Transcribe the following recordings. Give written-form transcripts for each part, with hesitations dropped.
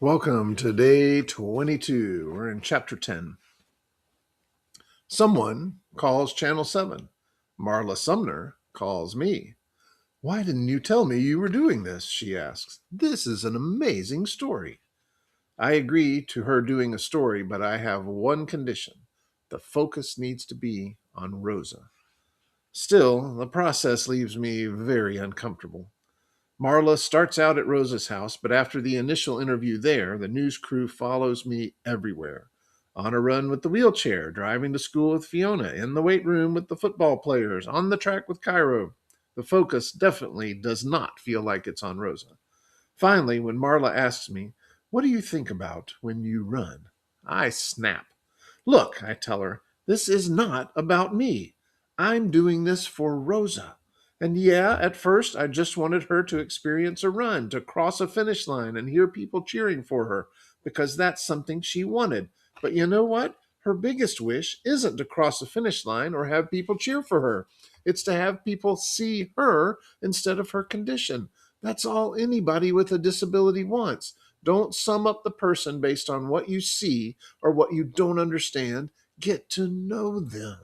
Welcome to day 22. We're in chapter 10. Someone calls Channel 7. Marla Sumner calls me. Why didn't you tell me you were doing this? She asks. This is an amazing story. I agree to her doing a story, but I have one condition. The focus needs to be on Rosa. Still, the process leaves me very uncomfortable. Marla starts out at Rosa's house, but after the initial interview there, the news crew follows me everywhere. On a run with the wheelchair, driving to school with Fiona, in the weight room with the football players, on the track with Cairo. The focus definitely does not feel like it's on Rosa. Finally, when Marla asks me, "What do you think about when you run?" I snap. "Look," I tell her, "this is not about me. I'm doing this for Rosa. And yeah, at first I just wanted her to experience a run, to cross a finish line and hear people cheering for her, because that's something she wanted. But you know what? Her biggest wish isn't to cross a finish line or have people cheer for her. It's to have people see her instead of her condition. That's all anybody with a disability wants. Don't sum up the person based on what you see or what you don't understand. Get to know them."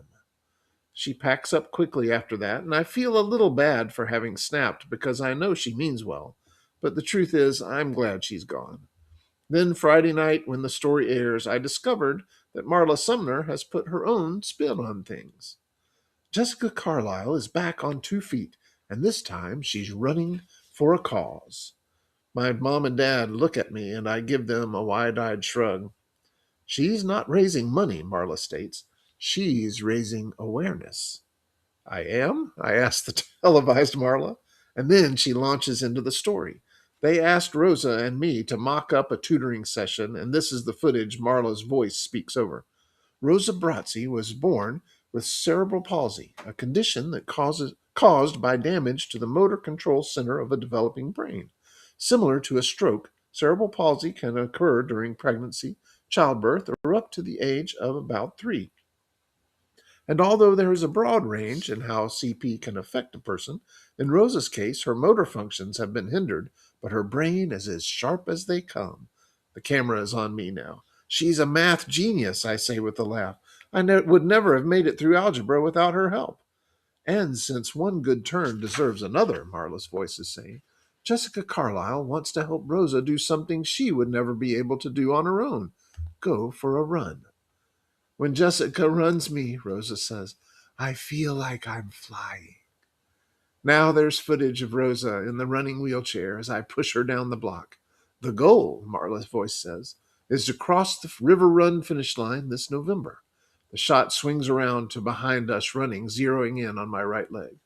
She packs up quickly after that, and I feel a little bad for having snapped because I know she means well. But the truth is, I'm glad she's gone. Then Friday night, when the story airs, I discovered that Marla Sumner has put her own spin on things. Jessica Carlisle is back on 2 feet, and this time she's running for a cause. My mom and dad look at me, and I give them a wide eyed shrug. She's not raising money, Marla states. She's raising awareness. I am? I asked the televised Marla. And then she launches into the story. They asked Rosa and me to mock up a tutoring session, and this is the footage Marla's voice speaks over. Rosa Brazzi was born with cerebral palsy, a condition that caused by damage to the motor control center of a developing brain. Similar to a stroke, cerebral palsy can occur during pregnancy, childbirth, or up to the age of about 3. And although there is a broad range in how CP can affect a person, in Rosa's case, her motor functions have been hindered, but her brain is as sharp as they come. The camera is on me now. She's a math genius, I say with a laugh. Would never have made it through algebra without her help. And since one good turn deserves another, Marla's voice is saying, Jessica Carlisle wants to help Rosa do something she would never be able to do on her own. Go for a run. When Jessica runs me, Rosa says, I feel like I'm flying. Now there's footage of Rosa in the running wheelchair as I push her down the block. The goal, Marla's voice says, is to cross the River Run finish line this November. The shot swings around to behind us running, zeroing in on my right leg.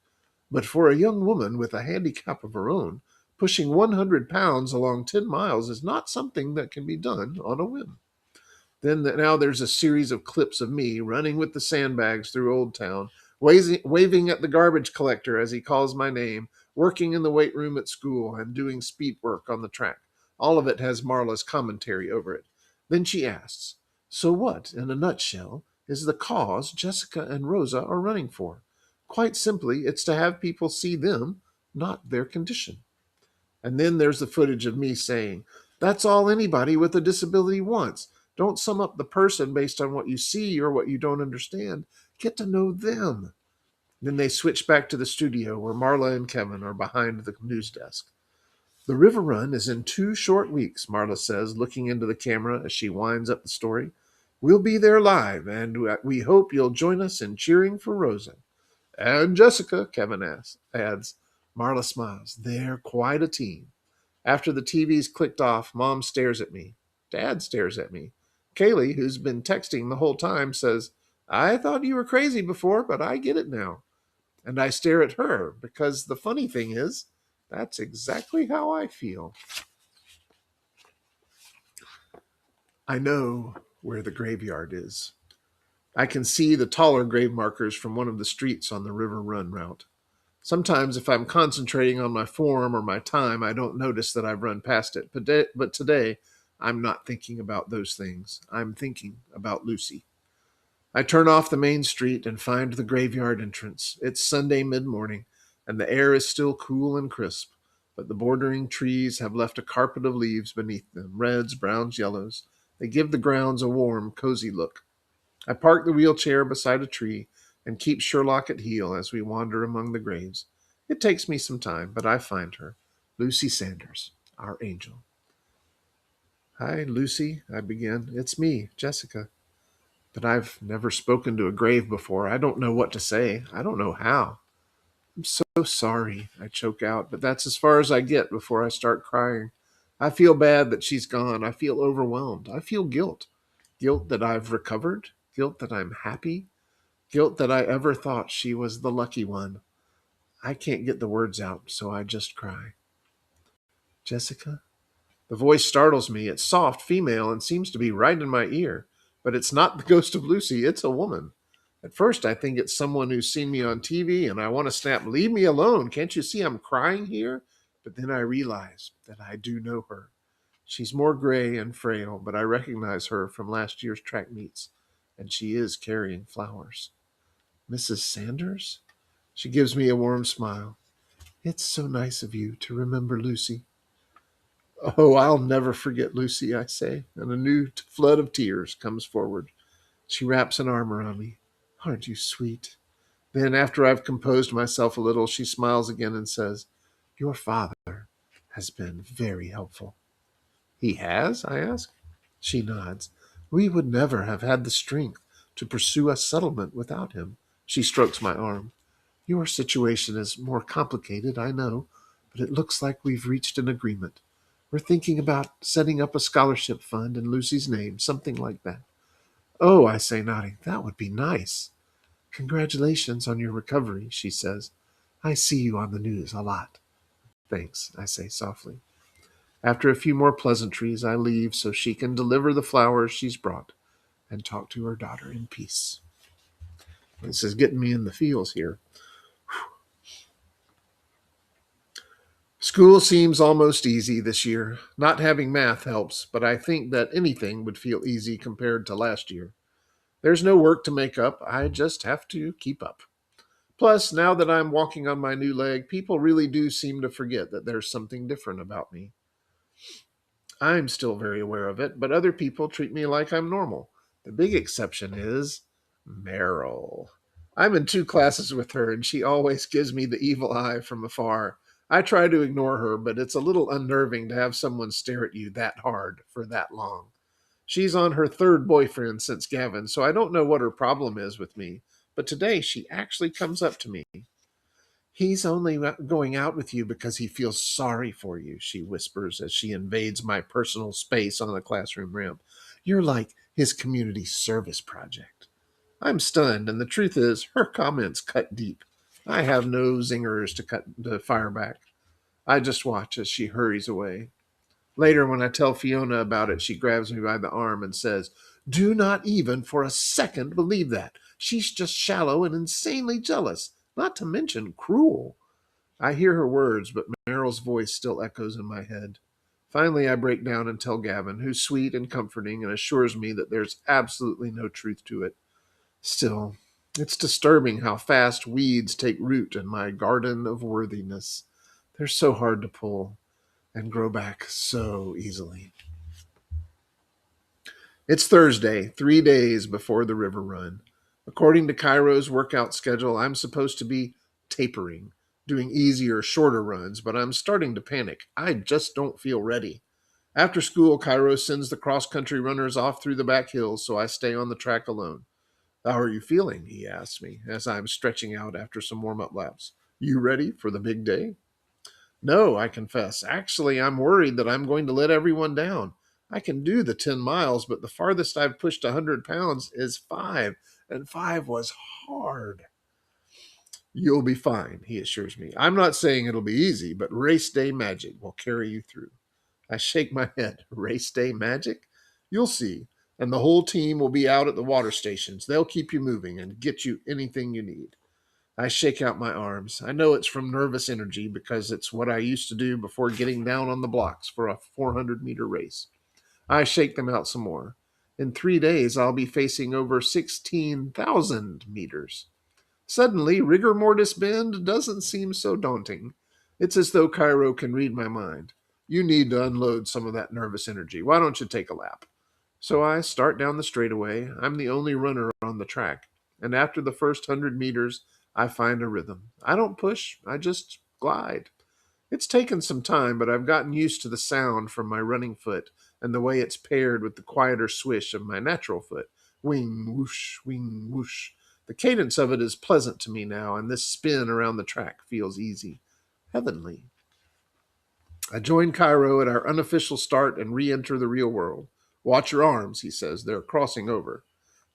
But for a young woman with a handicap of her own, pushing 100 pounds along 10 miles is not something that can be done on a whim. Now there's a series of clips of me running with the sandbags through Old Town, waving at the garbage collector as he calls my name, working in the weight room at school, and doing speed work on the track. All of it has Marla's commentary over it. Then she asks, So what, in a nutshell, is the cause Jessica and Rosa are running for? Quite simply, it's to have people see them, not their condition. And then there's the footage of me saying, That's all anybody with a disability wants. Don't sum up the person based on what you see or what you don't understand. Get to know them. Then they switch back to the studio where Marla and Kevin are behind the news desk. The River Run is in 2 short weeks, Marla says, looking into the camera as she winds up the story. We'll be there live, and we hope you'll join us in cheering for Rosa. And Jessica, adds. Marla smiles. They're quite a team. After the TV's clicked off, Mom stares at me. Dad stares at me. Kaylee, who's been texting the whole time, says, I thought you were crazy before, but I get it now. And I stare at her because the funny thing is, that's exactly how I feel. I know where the graveyard is. I can see the taller grave markers from one of the streets on the River Run route. Sometimes, if I'm concentrating on my form or my time, I don't notice that I've run past it. But today, I'm not thinking about those things. I'm thinking about Lucy. I turn off the main street and find the graveyard entrance. It's Sunday mid morning, and the air is still cool and crisp. but the bordering trees have left a carpet of leaves beneath them, reds, browns, yellows. They give the grounds a warm, cozy look. I park the wheelchair beside a tree and keep Sherlock at heel as we wander among the graves. It takes me some time, but I find her. Lucy Sanders, our angel. Hi, Lucy, I begin. It's me, Jessica. But I've never spoken to a grave before. I don't know what to say. I don't know how. I'm so sorry, I choke out, but that's as far as I get before I start crying. I feel bad that she's gone. I feel overwhelmed. I feel guilt. Guilt that I've recovered. Guilt that I'm happy. Guilt that I ever thought she was the lucky one. I can't get the words out, so I just cry. Jessica? The voice startles me. It's soft, female, and seems to be right in my ear. But it's not the ghost of Lucy, it's a woman. At first, I think it's someone who's seen me on TV, and I want to snap, "Leave me alone. Can't you see I'm crying here?" But then I realize that I do know her. She's more gray and frail, but I recognize her from last year's track meets, and she is carrying flowers. "Mrs. Sanders?" She gives me a warm smile. "It's so nice of you to remember Lucy." "Oh, I'll never forget Lucy," I say, and a new flood of tears comes forward. She wraps an arm around me. "Aren't you sweet?" Then, after I've composed myself a little, she smiles again and says, "Your father has been very helpful." "He has?" I ask. She nods. "We would never have had the strength to pursue a settlement without him." She strokes my arm. "Your situation is more complicated, I know, but it looks like we've reached an agreement. We're thinking about setting up a scholarship fund in Lucy's name, something like that." "Oh," I say, nodding, "that would be nice." "Congratulations on your recovery," she says. "I see you on the news a lot." "Thanks," I say softly. After a few more pleasantries, I leave so she can deliver the flowers she's brought and talk to her daughter in peace. This is getting me in the feels here. School seems almost easy this year. Not having math helps, but I think that anything would feel easy compared to last year. There's no work to make up. I just have to keep up. Plus, now that I'm walking on my new leg, people really do seem to forget that there's something different about me. I'm still very aware of it, but other people treat me like I'm normal. The big exception is Meryl. I'm in two classes with her, and she always gives me the evil eye from afar. I try to ignore her, but it's a little unnerving to have someone stare at you that hard for that long. She's on her third boyfriend since Gavin, so I don't know what her problem is with me. But today she actually comes up to me. "He's only going out with you because he feels sorry for you," she whispers as she invades my personal space on the classroom ramp. "You're like his community service project." I'm stunned, and the truth is, her comments cut deep. I have no zingers to fire back. I just watch as she hurries away. Later, when I tell Fiona about it, she grabs me by the arm and says, "Do not even for a second believe that. She's just shallow and insanely jealous, not to mention cruel." I hear her words, but Meryl's voice still echoes in my head. Finally, I break down and tell Gavin, who's sweet and comforting and assures me that there's absolutely no truth to it. Still, it's disturbing how fast weeds take root in my garden of worthiness. They're so hard to pull and grow back so easily. It's Thursday, 3 days before the river run. According to Cairo's workout schedule, I'm supposed to be tapering, doing easier, shorter runs, but I'm starting to panic. I just don't feel ready. After school, Cairo sends the cross country runners off through the back hills, so I stay on the track alone. "How are you feeling?" he asks me as I'm stretching out after some warm up laps. "You ready for the big day?" "No," I confess. "Actually, I'm worried that I'm going to let everyone down. I can do the 10 miles, but the farthest I've pushed 100 pounds is 5, and 5 was hard." "You'll be fine," he assures me. "I'm not saying it'll be easy, but race day magic will carry you through." I shake my head. "Race day magic?" "You'll see. And the whole team will be out at the water stations. They'll keep you moving and get you anything you need." I shake out my arms. I know it's from nervous energy because it's what I used to do before getting down on the blocks for a 400-meter race. I shake them out some more. In 3 days, I'll be facing over 16,000 meters. Suddenly, rigor mortis bend doesn't seem so daunting. It's as though Cairo can read my mind. You need to unload some of that nervous energy. Why don't you take a lap? So I start down the straightaway. I'm the only runner on the track. And after the first 100 meters, I find a rhythm. I don't push, I just glide. It's taken some time, but I've gotten used to the sound from my running foot and the way it's paired with the quieter swish of my natural foot. Wing, whoosh, wing, whoosh. The cadence of it is pleasant to me now, and this spin around the track feels easy, heavenly. I join Cairo at our unofficial start and re enter the real world. Watch your arms, he says. They're crossing over.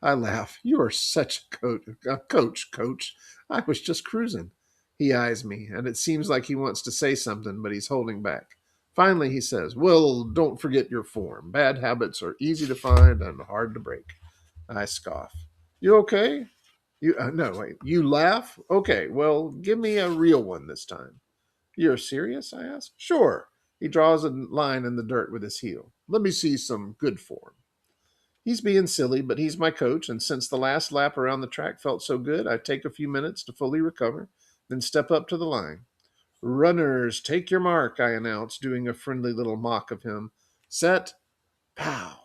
I laugh. You are such a coach. I was just cruising. He eyes me, and it seems like he wants to say something, but he's holding back. Finally, he says, well, don't forget your form. Bad habits are easy to find and hard to break. I scoff. You okay? No, wait. You laugh? Okay, well, give me a real one this time. You're serious? I ask. Sure. He draws a line in the dirt with his heel. Let me see some good form. He's being silly, but he's my coach, and since the last lap around the track felt so good, I take a few minutes to fully recover, then step up to the line. Runners, take your mark, I announce, doing a friendly little mock of him. Set, pow.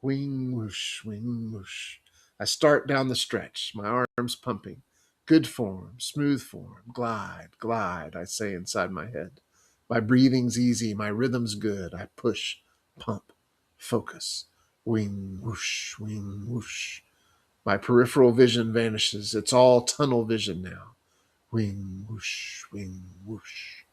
Wing, whoosh, wing, whoosh. I start down the stretch, my arms pumping. Good form, smooth form, glide, glide, I say inside my head. My breathing's easy, my rhythm's good. I push, pump, focus. Wing, whoosh, wing, whoosh. My peripheral vision vanishes. It's all tunnel vision now. Wing, whoosh, wing, whoosh.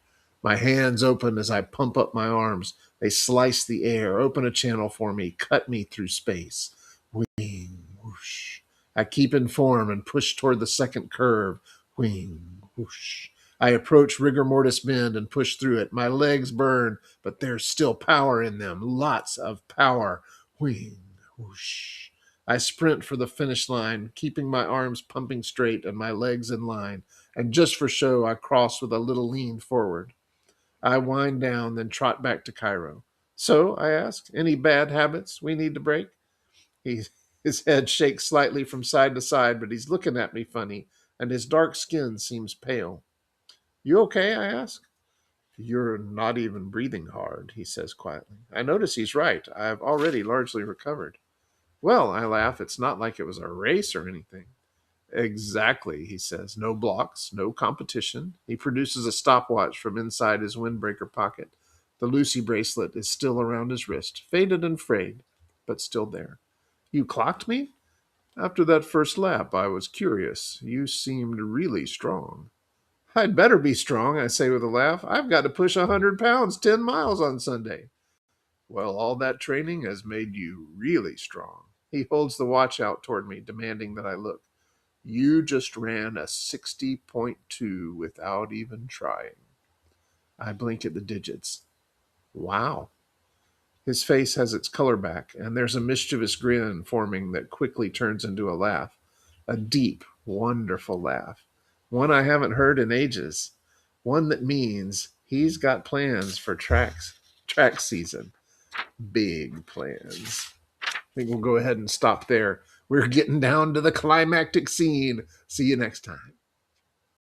My hands open as I pump up my arms. They slice the air, open a channel for me, cut me through space. Wing, whoosh. I keep in form and push toward the second curve. Wing, whoosh. I approach rigor mortis bend and push through it. My legs burn, but there's still power in them. Lots of power. Wing, whoosh. I sprint for the finish line, keeping my arms pumping straight and my legs in line. And just for show, I cross with a little lean forward. I wind down, then trot back to Cairo. So, I ask, any bad habits we need to break? He, his head shakes slightly from side to side, but he's looking at me funny, and his dark skin seems pale. You okay? I ask. You're not even breathing hard, he says quietly. I notice he's right. I've already largely recovered. Well, I laugh, it's not like it was a race or anything. Exactly, he says. No blocks, no competition. He produces a stopwatch from inside his windbreaker pocket. The Lucy bracelet is still around his wrist, faded and frayed, but still there. You clocked me? After that first lap, I was curious. You seemed really strong. I'd better be strong, I say with a laugh. I've got to push 100 pounds 10 miles on Sunday. Well, all that training has made you really strong. He holds the watch out toward me, demanding that I look. You just ran a 60.2 without even trying. I blink at the digits. Wow. His face has its color back, and there's a mischievous grin forming that quickly turns into a laugh. A deep, wonderful laugh. One I haven't heard in ages. One that means he's got plans for track season. Big plans. I think we'll go ahead and stop there. We're getting down to the climactic scene. See you next time.